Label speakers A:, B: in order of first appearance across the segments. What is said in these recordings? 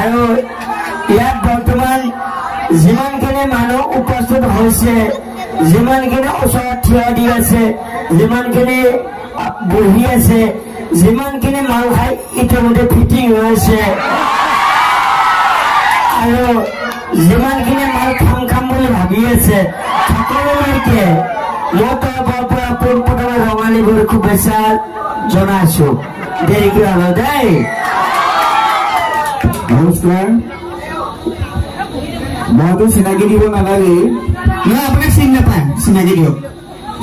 A: আৰু ইয়াত বৰ্তমান যিমানখিনি মানুহ উপস্থিত হৈছে, যিমানখিনি ওচৰত থিয় দি আছে, যিমানখিনি বহি আছে, যিমানখিনি মাল খাই ইতিমধ্যে ফিটিং হৈছে আৰু যিমানখিনি মাল খাম বুলি ভাবি আছে সকলোলৈকে মোৰ তৰফৰ পৰা পোনপ্ৰথমে ৰঙালী বিহুৰ শুভেচ্ছা জনাইছো। দেৰিকৈ হল দেই।
B: নমস্কাৰ। মইতো চিনাকি দিব নালাগে।
A: নহয়, আপোনাক চিনি নাপায়, চিনাকি দিয়ক।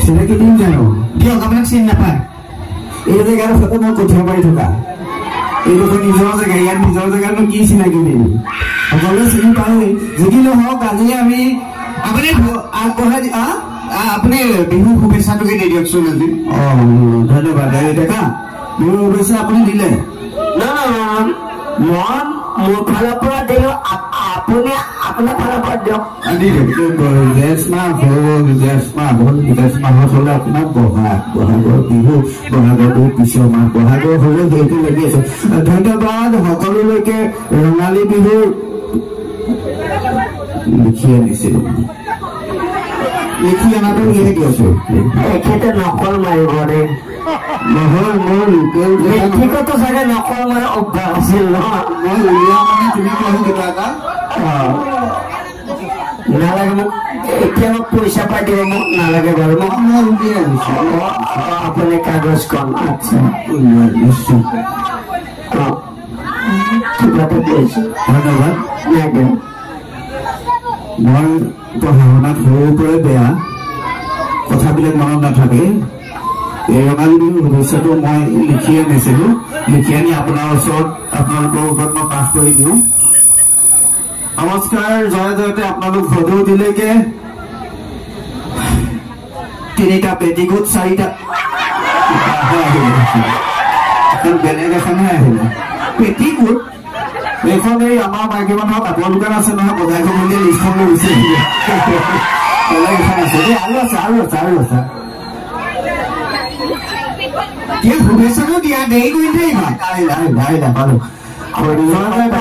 B: চিনাকি দিম জানো?
A: দিয়ক, আপোনাক চিনি নাপায়।
B: এই জেগাৰ সৈতে মই কঠিয়া পাৰি থকা, এইডোখৰ নিজৰ জেগা, ইয়াত নিজৰ জেগাতনো কি চিনাকি দিম? সকলোৱে চিনি পাওঁৱেই। যদি নহওক আজি আমি
A: আপুনি আগবঢ়াই আপুনি বিহু শুভেচ্ছাটোকে দি দিয়কচোন আজি।
B: ধন্যবাদ ডেকা। বিহু শুভেচ্ছা আপুনি দিলে?
A: মই মোৰ ফালৰ পৰা দিলো, আপুনি আপোনাৰ ফালৰ পৰা দিয়ক।
B: জেঠ মাহ হ'ল, জেঠ মাহত হলে আপোনাৰ বহাগৰ বিহু, বহাগৰ বিহু পিছৰ মাহ, বহাগৰ হলে সেইটো লাগি আছে। ধন্যবাদ সকলোলৈকে। ৰঙালী বিহুৰ লিখি আনিছিলো, লিখি অনাটো লিখি আছো।
A: এখেতে নকল মাৰিব দেই।
B: নহয়, মই
A: লিখিকতো চাগে নকল মাৰা অভ্যাস আছিল নহয়।
B: মই উলিয়া মানে তুমি কওঁ কিবা এটা
A: নালাগে মোক, এতিয়া মোক পইচা পাই দিব, মোক নালাগে বাৰু।
B: মই উলিয়াই আনিছো।
A: আপুনি কাগজখন আচ্ছা
B: নিশ্চয়।
A: কিবাটো কৈছো,
B: ধন্যবাদ।
A: নাগে
B: মই পঢ়া শুনাত সৰুৰ পৰাই বেয়া, কথাবিলাক মনত নাথাকে। এই ৰঙালী বিহুৰ শুভেচ্ছাটো মই লিখি আনিছিলো, লিখি আনি আপোনাৰ ওচৰত, আপোনালোকৰ ওপৰত মই পাঠ কৰি দিওঁ। নমস্কাৰ। জয় জয়তে আপোনালোক ভদৌ দিলেকে 3টা পেটিকোট, 4টা বেলেগ এখনহে আহিলে পেটিকোট। এইখন এই আমাৰ মাইকী মানুহৰ কাপোৰ দোকান আছে নহয়, বজাই খবৰলৈ লিষ্টখন লৈ গুচি আহিলে। বেলেগ এখন আছে দেই, আৰু আছে, আৰু আছে, আৰু আছে।
A: শুভেচ্ছাটো দিয়া দেৰি কৰি থাকিবা।
B: আহিলা পালো।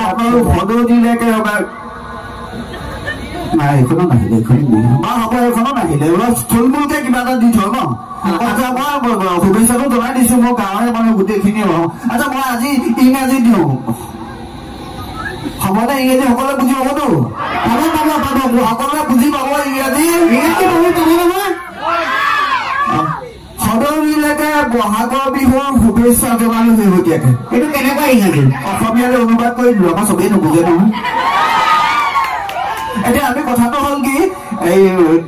B: আপোনালোক ভদৌ দিলেকে নাই, এইখনো নাহিলে, এইখন হ'ব, এইখনো নাহিলে। অলপ থুলমূলকে কিবা এটা দি থওঁ ন। আচ্ছা, মই শুভেচ্ছাটো জনাই দিছো, মোৰ গাঁৱৰে মানে গোটেইখিনি বাৰু। আচ্ছা, মই আজি ইংৰাজী দিওঁ, হ'ব দে? ইংৰাজী সকলোৱে বুজি পাবতো? পাব, সকলোৱে বুজি পাব ইংৰাজী। সদৌৰিলৈকে বহাগৰ বিহুৰ শুভেচ্ছা জনালো শেহতীয়াকে।
A: এইটো কেনেকুৱা ইংৰাজী?
B: অসমীয়ালৈ অনুবাদ কৰি দিলো, আমাৰ চবেই নুবুজে নহয়। এতিয়া আমি কথাটো হ'ল কি, এই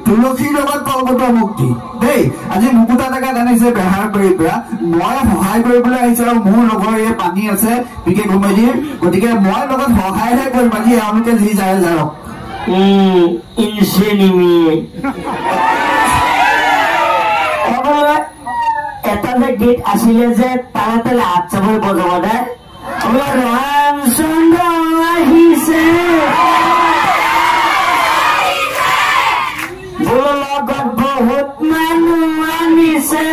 B: তুলসীৰ লগত পৰ্বত মুক্তি দেই। আজি মুকুতা ডেকা জানিছে বেহাৰ বাৰীৰ পৰা, মই সহায় কৰিবলৈ আহিছো। আৰু মোৰ লগৰ এই পানী আছে বিকে ঘুমাইদিৰ, গতিকে মই লগত সহায়হে কৰিম। আজি এওঁলোকে যি যায় যাওক।
A: এটা যে গীত আছিলে যে তালে তালে হাত চাপৰি বজাব দে, ৰামচন্দ্ৰ আহিছে, লগত বহুত মানুহ আনিছে,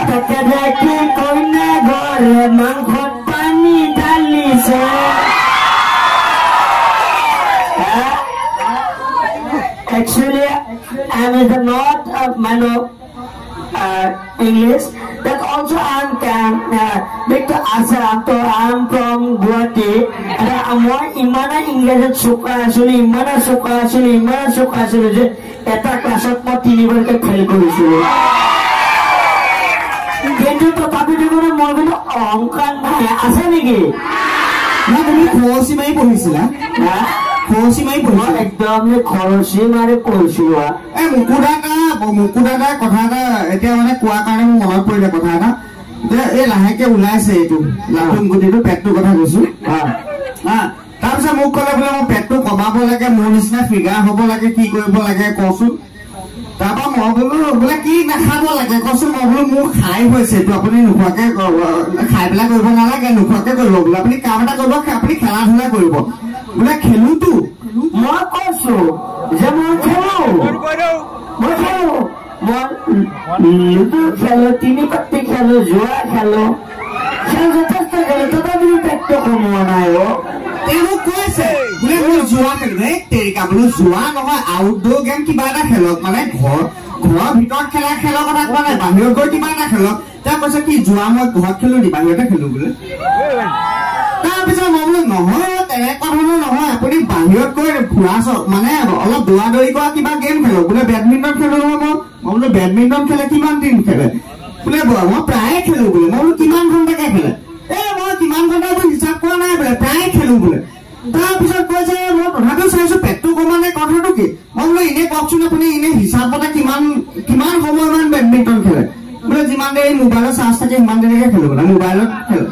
A: তাকে দেখি কইনা ঘৰে মাংসত পানী ঢালিছে। Actually, I am not a man of English. That also I am Victor Asaranto. I am from Guwahati. Moi imana English suka asuli, imana suka asuli, imana suka asuli. Je, eta classot mo 3 bar ke fail korisilo. কিন্তু তথাপি দেখোন মই কিন্তু অহংকাৰ নাই আছে নেকি?
B: না তুমি খৰচি মাৰি পঢ়িছিলা? খৰচি মাৰি পঢ়িছিলা?
A: একদম খৰচি মাৰি পঢ়িছিলো।
B: এই মুকুদাদাৰ কথা এটা এতিয়া মানে কোৱাৰ কাৰণে মোৰ মনত পৰিলে কথা এটা যে এই লাহেকে ওলাইছে এইটো লাটুম গুটিটো, পেটটোৰ কথা কৈছো। তাৰপিছত মোক ক'লে বোলে মই পেটটো কমাব লাগে, মোৰ নিচিনা ফিগাৰ হ'ব লাগে, কি কৰিব লাগে কচোন। তাৰপৰা মই বোলো বোলে কি নাখাব লাগে কচোন। মই বোলো মোৰ খাই হৈছে, এইটো আপুনি নোখোৱাকে খাই পেলাই কৰিব নালাগে, নোখোৱাকে কৰিব বোলে। আপুনি কাম এটা কৰিব, আপুনি খেলা ধূলা কৰিব বোলে। খেলোতো
A: মই কৈছো যে মই খেলো, মই লুডু খেলো, 3 পাতি খেলো, জোৱা খেলো, যথেষ্ট খেলে তথাপিও পেটটো কমোৱা নাই
B: মোক কৈছে বোলে মোৰ যোৱা খেলে তেৰিকা বোলো যোৱা নহয় আউটডোৰ গেম কিবা এটা খেলক মানে ঘৰৰ ভিতৰত খেলা খেলৰ কথা কোৱা নাই বাহিৰত গৈ কিবা এটা খেলক তেওঁ কৈছে কি যোৱা মই ঘৰত খেলো নি বাহিৰতে খেলো বোলে তাৰপিছত মই বোলো নহয় তেনেকুৱা ধৰণৰ নহয় আপুনি বাহিৰত গৈ ফুৰা চক মানে অলপ দৌৰা দৌৰি কৰা কিবা গেম খেলক বোলে বেডমিণ্টন খেলো নহয় মই বোলো বেডমিণ্টন খেলে কিমান দিন খেলে বোলে মই প্ৰায়ে খেলো বোলে মই বোলো কিমান ঘণ্টাকে খেলে মই কিমান ঘণ্টা হিচাপ কৰা নাই বোলে প্ৰায়ে খেলো বোলে তাৰপিছত কৈছে মই তথাপিও চাইছো পেটটো কমালে কথাটো কি মই বোলো এনে কওকচোন আপুনি এনে হিচাপতে কিমান সময় মান বেডমিণ্টন খেলে বোলে যিমান দেৰি মোবাইলত চাৰ্জ থাকে সিমান দেৰিকে খেলো বোলে মোবাইলত খেলে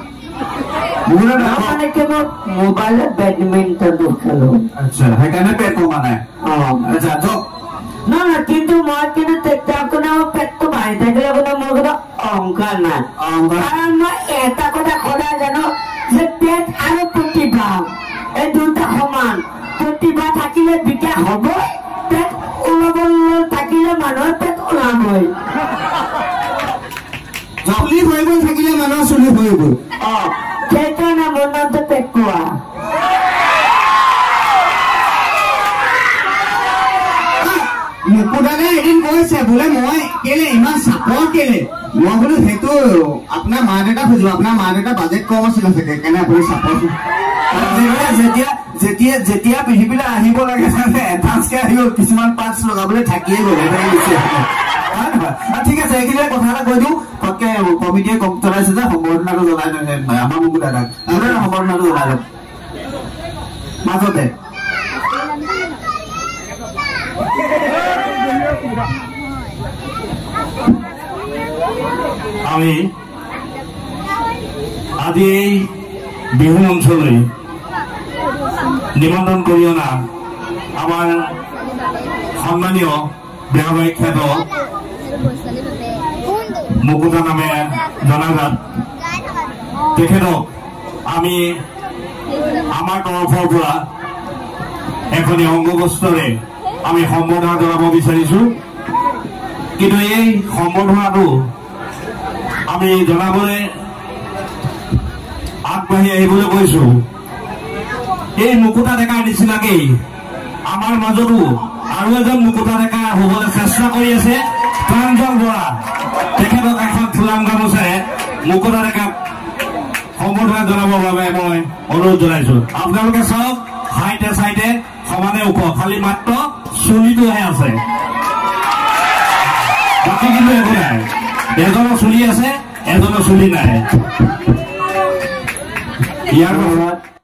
A: মানে কেৱল মোবাইলত বেডমিণ্টনটো খেলো
B: আচ্ছা সেইকাৰণে পেট কমা নাই আচ্ছা
A: না কিন্তু মই কিন্তু তেতিয়া আপোনাৰ পেটটো বাঢ়ি থাকিলে মানে মোৰ কোনো অহংকাৰ নাই কাৰণ মই এটা কথা সদায় জানো যে পেট আৰু প্ৰতিভা এই দুটা সমান প্ৰতিভা থাকিলে বিকাশ হবই পেট ওলাবলৈ থাকিলে মানুহৰ পেট ওলাবই
B: চুলি হৈ গ'ল থাকিলে মানুহৰ চুলি হৈ গ'ল
A: সেইকাৰণে মোৰ নামটো পেট পোৱা
B: মুকুদানে এদিন কৈছে বোলে মই কেলে ইমান চাপৰ কেলে মই বোলো সেইটো আপোনাৰ মা দেউতা খুজিব আপোনাৰ মা দেউতা বাজেট কম আছিলে চাগে সেইকাৰণে আপুনি চাপৰ যেতিয়া পৃথিৱীলৈ আহিব লাগে এডভান্সকে আহিব কিছুমান পাৰ্টছ লগাবলৈ থাকিয়ে গ'ল ঠিক আছে এইখিনিয়ে কথা এটা কৈ দিওঁ পটকে কমিটিয়ে কম চলাইছে যে সম্বৰ্ধনাটো জনাই আমাৰ মুকুদাদাক সম্বৰ্ধনাটো জনাই লওক মাজতে
C: আমি আজি এই বিহু অঞ্চললৈ নিমন্ত্ৰণ কৰি অনা আমাৰ সন্মানীয় ব্যৱসায়িক খ্যাত মুকুতা নামে জনাজাত তেখেতক আমি আমাৰ তৰফৰ পৰা এখনি অংগবস্ত্ৰৰে আমি সম্বৰ্ধনা জনাব বিচাৰিছো কিন্তু এই সম্বৰ্ধনাটো আমি জনাবলৈ আগবাঢ়ি আহিবলৈ কৈছো এই মুকুতা ডেকাৰ নিচিনাকেই আমাৰ মাজতো আৰু এজন মুকুতা ডেকা হবলৈ চেষ্টা কৰি আছে প্ৰাঞ্জল বৰা তেখেতক এখন ফুলাম গামোচাৰে মুকুতা ডেকাক সম্বৰ্ধনা জনাবৰ বাবে মই অনুৰোধ জনাইছো আপোনালোকে চাওক হাইটে চাইটে সমানে ওখ খালি মাত্ৰ চুলিটোহে আছে বাকী কিন্তু একো নাই এজনৰ চুলি আছে এজনৰ চুলি নাই ইয়াৰ